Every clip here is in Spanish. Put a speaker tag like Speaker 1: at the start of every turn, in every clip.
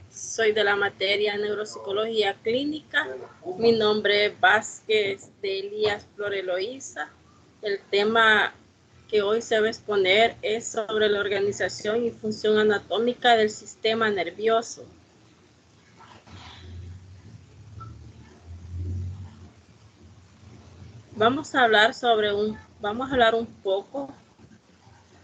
Speaker 1: Soy de la materia Neuropsicología Clínica. Mi nombre es Vázquez de Elías Flor Eloísa. El tema que hoy se va a exponer es sobre la organización y función anatómica del sistema nervioso. Vamos a hablar un poco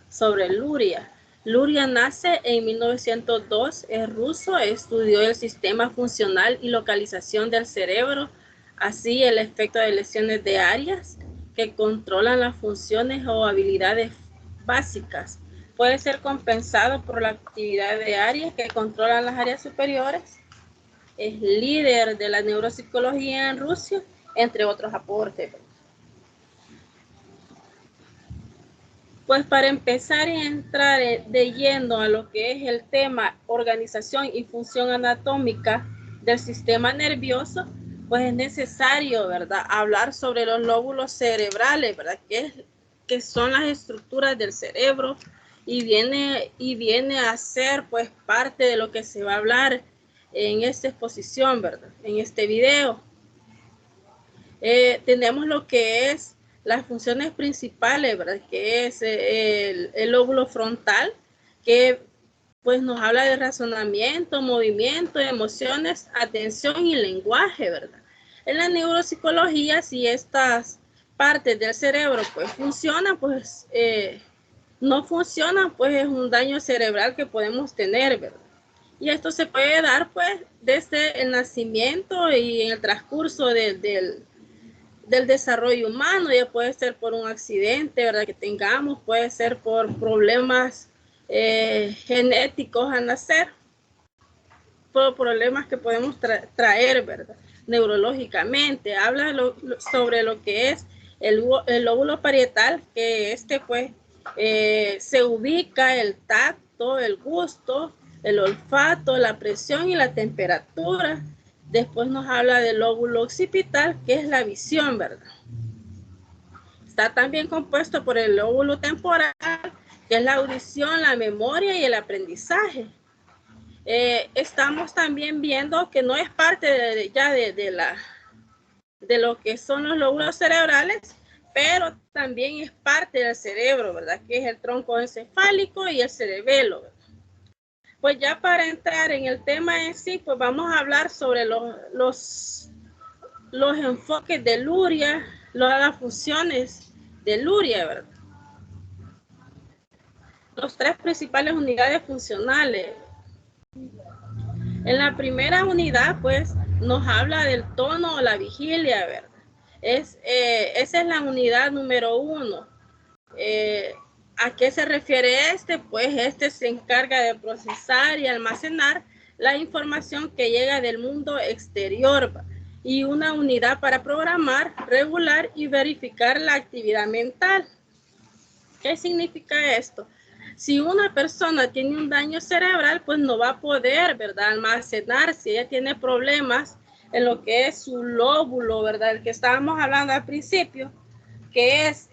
Speaker 1: sobre Luria. Luria nace en 1902, es ruso, estudió el sistema funcional y localización del cerebro, así el efecto de lesiones de áreas que controlan las funciones o habilidades básicas. Puede ser compensado por la actividad de áreas que controlan las áreas superiores. Es líder de la neuropsicología en Rusia, entre otros aportes. Pues para empezar y entrar de lleno a lo que es el tema organización y función anatómica del sistema nervioso, pues es necesario, ¿verdad?, hablar sobre los lóbulos cerebrales, ¿verdad?, que son las estructuras del cerebro y viene a ser pues parte de lo que se va a hablar en esta exposición, ¿verdad?, en este video. Tenemos lo que es las funciones principales, ¿verdad?, que es el lóbulo frontal, que pues nos habla de razonamiento, movimiento, emociones, atención y lenguaje, ¿verdad? En la neuropsicología, si estas partes del cerebro pues funcionan, pues no funcionan, pues es un daño cerebral que podemos tener, ¿verdad? Y esto se puede dar pues desde el nacimiento y en el transcurso del desarrollo humano. Ya puede ser por un accidente, ¿verdad?, que tengamos, puede ser por problemas genéticos al nacer, por problemas que podemos traer, ¿verdad?, neurológicamente. Habla sobre lo que es el lóbulo parietal, que pues se ubica el tacto, el gusto, el olfato, la presión y la temperatura. Después nos habla del lóbulo occipital, que es la visión, ¿verdad? Está también compuesto por el lóbulo temporal, que es la audición, la memoria y el aprendizaje. Estamos también viendo que no es parte de lo que son los lóbulos cerebrales, pero también es parte del cerebro, ¿verdad?, que es el tronco encefálico y el cerebelo, ¿verdad? Pues ya para entrar en el tema en sí, pues vamos a hablar sobre los enfoques de Luria, las funciones de Luria, ¿verdad? Los tres principales unidades funcionales. En la primera unidad, pues, nos habla del tono o la vigilia, ¿verdad? Esa es la unidad número 1. ¿A qué se refiere este? Pues este se encarga de procesar y almacenar la información que llega del mundo exterior, y una unidad para programar, regular y verificar la actividad mental. ¿Qué significa esto? Si una persona tiene un daño cerebral, pues no va a poder, ¿verdad?, almacenar. Si ella tiene problemas en lo que es su lóbulo, ¿verdad?, el que estábamos hablando al principio, que es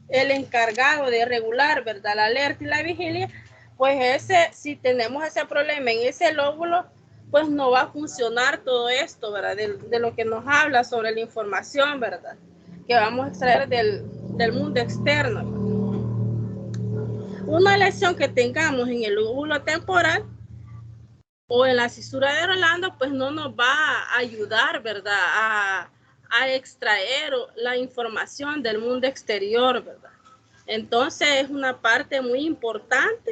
Speaker 1: el encargado de regular, ¿verdad?, la alerta y la vigilia, pues si tenemos ese problema en ese lóbulo, pues no va a funcionar todo esto, ¿verdad?, de lo que nos habla sobre la información, ¿verdad?, que vamos a extraer del mundo externo. Una lesión que tengamos en el lóbulo temporal o en la cisura de Rolando, pues no nos va a ayudar, ¿verdad?, a extraer la información del mundo exterior, ¿verdad? Entonces es una parte muy importante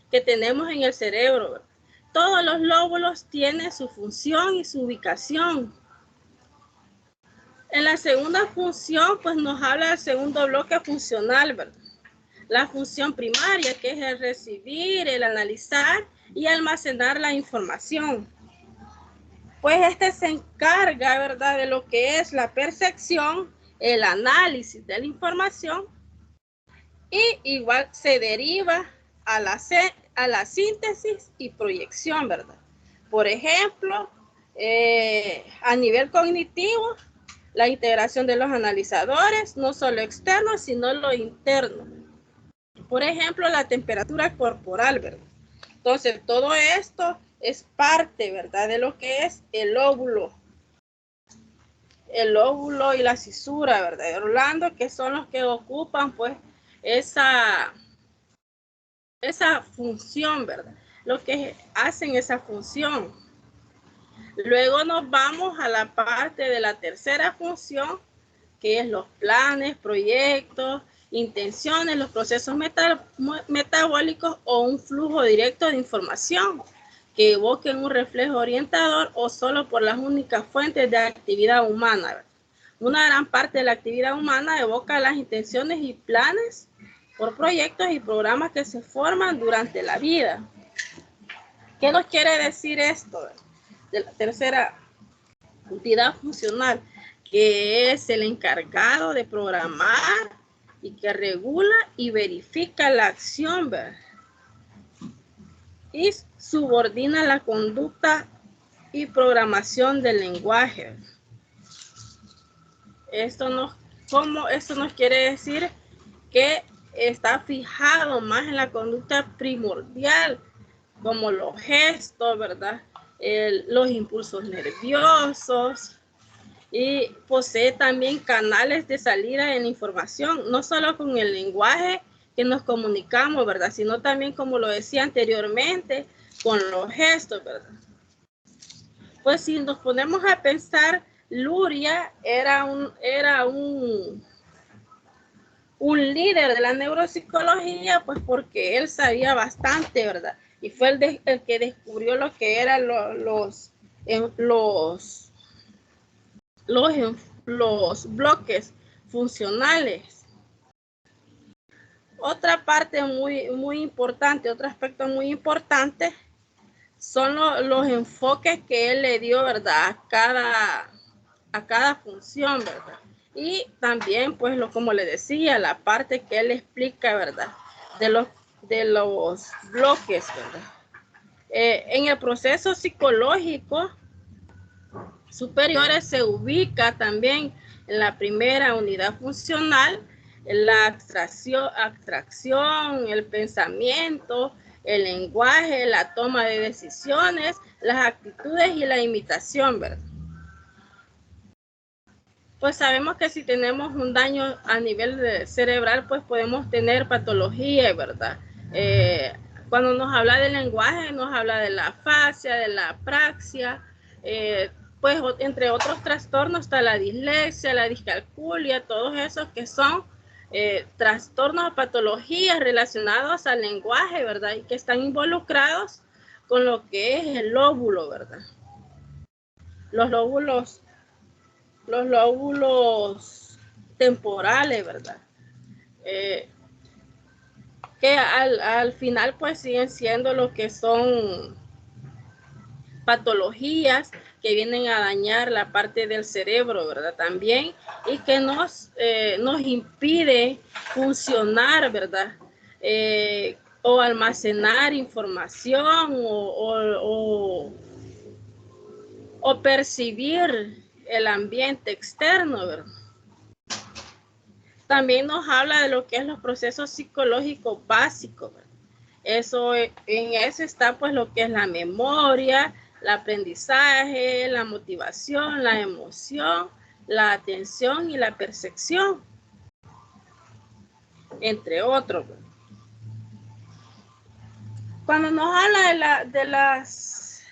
Speaker 1: que tenemos en el cerebro, ¿verdad? Todos los lóbulos tienen su función y su ubicación. En la segunda función, pues nos habla del segundo bloque funcional, ¿verdad? La función primaria, que es el recibir, el analizar y almacenar la información. Pues este se encarga, ¿verdad?, de lo que es la percepción, el análisis de la información, y igual se deriva a la síntesis y proyección, ¿verdad? Por ejemplo, a nivel cognitivo, la integración de los analizadores, no solo externos, sino lo interno. Por ejemplo, la temperatura corporal, ¿verdad? Entonces, todo esto es parte, ¿verdad? De lo que es el óvulo y la cisura, ¿verdad? De Rolando, que son los que ocupan, pues, esa función, ¿verdad? Lo que hacen esa función. Luego nos vamos a la parte de la tercera función, que es los planes, proyectos, intenciones, los procesos metabólicos o un flujo directo de información que evoquen un reflejo orientador o solo por las únicas fuentes de actividad humana. Una gran parte de la actividad humana evoca las intenciones y planes por proyectos y programas que se forman durante la vida. ¿Qué nos quiere decir esto de la tercera entidad funcional? Que es el encargado de programar y que regula y verifica la acción, ¿verdad? Y subordina la conducta y programación del lenguaje. Esto nos quiere decir que está fijado más en la conducta primordial, como los gestos, ¿verdad? Los impulsos nerviosos, y posee también canales de salida en información, no solo con el lenguaje que nos comunicamos, ¿verdad? Sino también, como lo decía anteriormente, con los gestos, ¿verdad? Pues si nos ponemos a pensar, Luria era un líder de la neuropsicología, pues porque él sabía bastante, ¿verdad? Y fue el que descubrió lo que eran los bloques funcionales. Otra parte muy importante, otro aspecto muy importante, son los enfoques que él le dio, ¿verdad? A cada función, ¿verdad? Y también, pues, como le decía, la parte que él explica, ¿verdad? De los bloques, ¿verdad? En el proceso psicológico superiores se ubica también en la primera unidad funcional, la abstracción, el pensamiento, el lenguaje, la toma de decisiones, las actitudes y la imitación, ¿verdad? Pues sabemos que si tenemos un daño a nivel cerebral, pues podemos tener patología, ¿verdad? Cuando nos habla del lenguaje, nos habla de la afasia, de la apraxia, pues entre otros trastornos está la dislexia, la discalculia, todos esos que son trastornos o patologías relacionados al lenguaje, ¿verdad? Y que están involucrados con lo que es el lóbulo, ¿verdad? Los lóbulos temporales, ¿verdad? Que al final pues siguen siendo lo que son patologías que vienen a dañar la parte del cerebro, ¿verdad? También, y que nos impide funcionar, ¿verdad? O almacenar información o percibir el ambiente externo, ¿verdad? También nos habla de lo que es los procesos psicológicos básicos, ¿verdad? En eso está pues lo que es la memoria, el aprendizaje, la motivación, la emoción, la atención y la percepción, entre otros. Cuando nos habla de las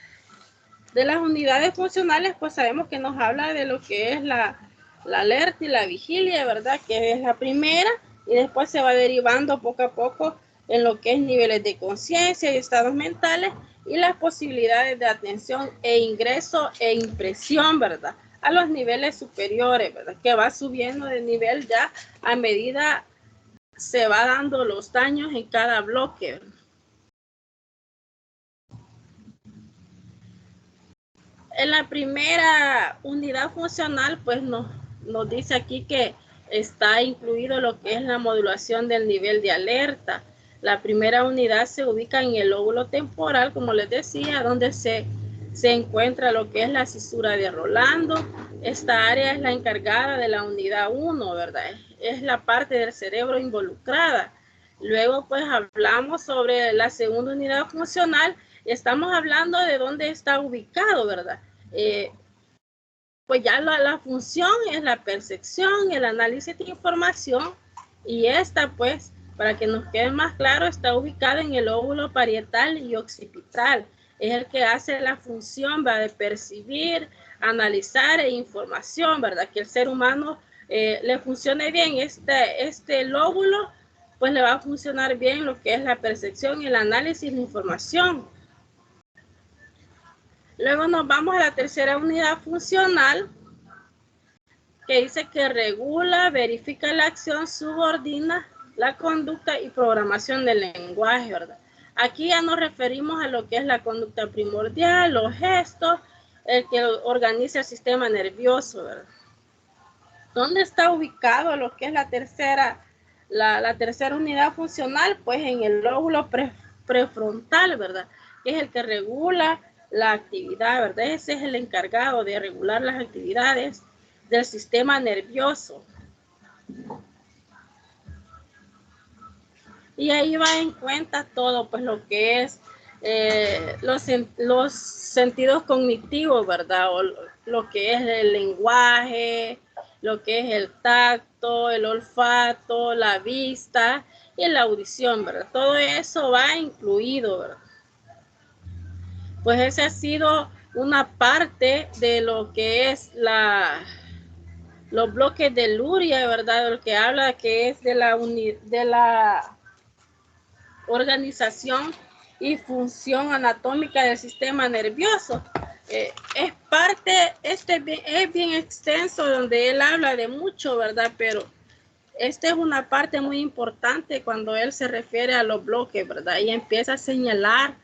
Speaker 1: unidades funcionales, pues sabemos que nos habla de lo que es la alerta y la vigilia, ¿verdad? Que es la primera, y después se va derivando poco a poco en lo que es niveles de conciencia y estados mentales y las posibilidades de atención e ingreso e impresión, ¿verdad? A los niveles superiores, ¿verdad? Que va subiendo de nivel ya a medida se va dando los daños en cada bloque, ¿verdad? En la primera unidad funcional, pues nos dice aquí que está incluido lo que es la modulación del nivel de alerta. La primera unidad se ubica en el lóbulo temporal, como les decía, donde se encuentra lo que es la cisura de Rolando. Esta área es la encargada de la unidad 1, ¿verdad? Es la parte del cerebro involucrada. Luego pues hablamos sobre la segunda unidad funcional y estamos hablando de dónde está ubicado, ¿verdad? Pues ya la función es la percepción, el análisis de información, y esta pues, para que nos quede más claro, está ubicada en el óvulo parietal y occipital. Es el que hace la función, ¿verdad?, de percibir, analizar información, ¿verdad? Que el ser humano le funcione bien este lóbulo, pues le va a funcionar bien lo que es la percepción y el análisis de información. Luego nos vamos a la tercera unidad funcional, que dice que regula, verifica la acción, subordina la conducta y programación del lenguaje, ¿verdad? Aquí ya nos referimos a lo que es la conducta primordial, los gestos, el que organiza el sistema nervioso, ¿verdad? ¿Dónde está ubicado lo que es la tercera unidad funcional? Pues en el lóbulo prefrontal, ¿verdad? Que es el que regula la actividad, ¿verdad? Ese es el encargado de regular las actividades del sistema nervioso. Y ahí va en cuenta todo, pues lo que es los sentidos cognitivos, ¿verdad? O lo que es el lenguaje, lo que es el tacto, el olfato, la vista y la audición, ¿verdad? Todo eso va incluido, ¿verdad? Pues esa ha sido una parte de lo que es los bloques de Luria, ¿verdad? Lo que habla que es de la organización y función anatómica del sistema nervioso. Es parte, es bien extenso, donde él habla de mucho, ¿verdad? Pero esta es una parte muy importante cuando él se refiere a los bloques, ¿verdad? Y empieza a señalar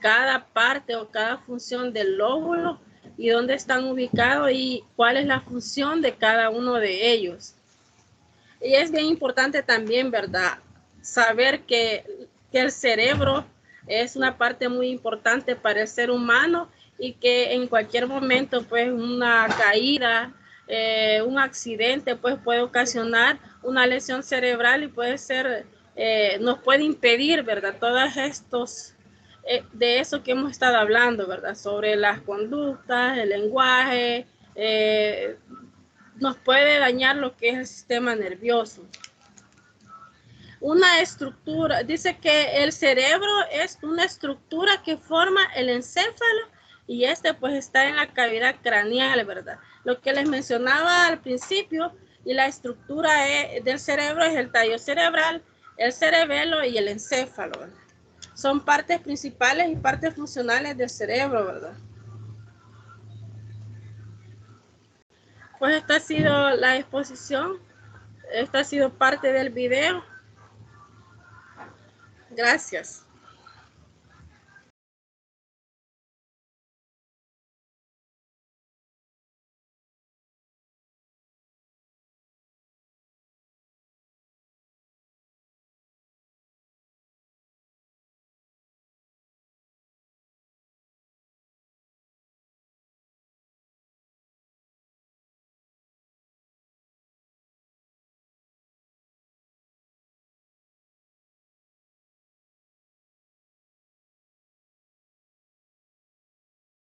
Speaker 1: cada parte o cada función del lóbulo y dónde están ubicados y cuál es la función de cada uno de ellos. Y es bien importante también, ¿verdad?, saber que el cerebro es una parte muy importante para el ser humano y que en cualquier momento, pues, una caída, un accidente, pues, puede ocasionar una lesión cerebral y puede ser, nos puede impedir, ¿verdad?, todos estos, de eso que hemos estado hablando, ¿verdad?, sobre las conductas, el lenguaje, nos puede dañar lo que es el sistema nervioso. Una estructura, dice que el cerebro es una estructura que forma el encéfalo y pues está en la cavidad craneal, ¿verdad? Lo que les mencionaba al principio, y la estructura del cerebro es el tallo cerebral, el cerebelo y el encéfalo, ¿verdad? Son partes principales y partes funcionales del cerebro, ¿verdad? Pues esta ha sido la exposición, esta ha sido parte del video. Gracias.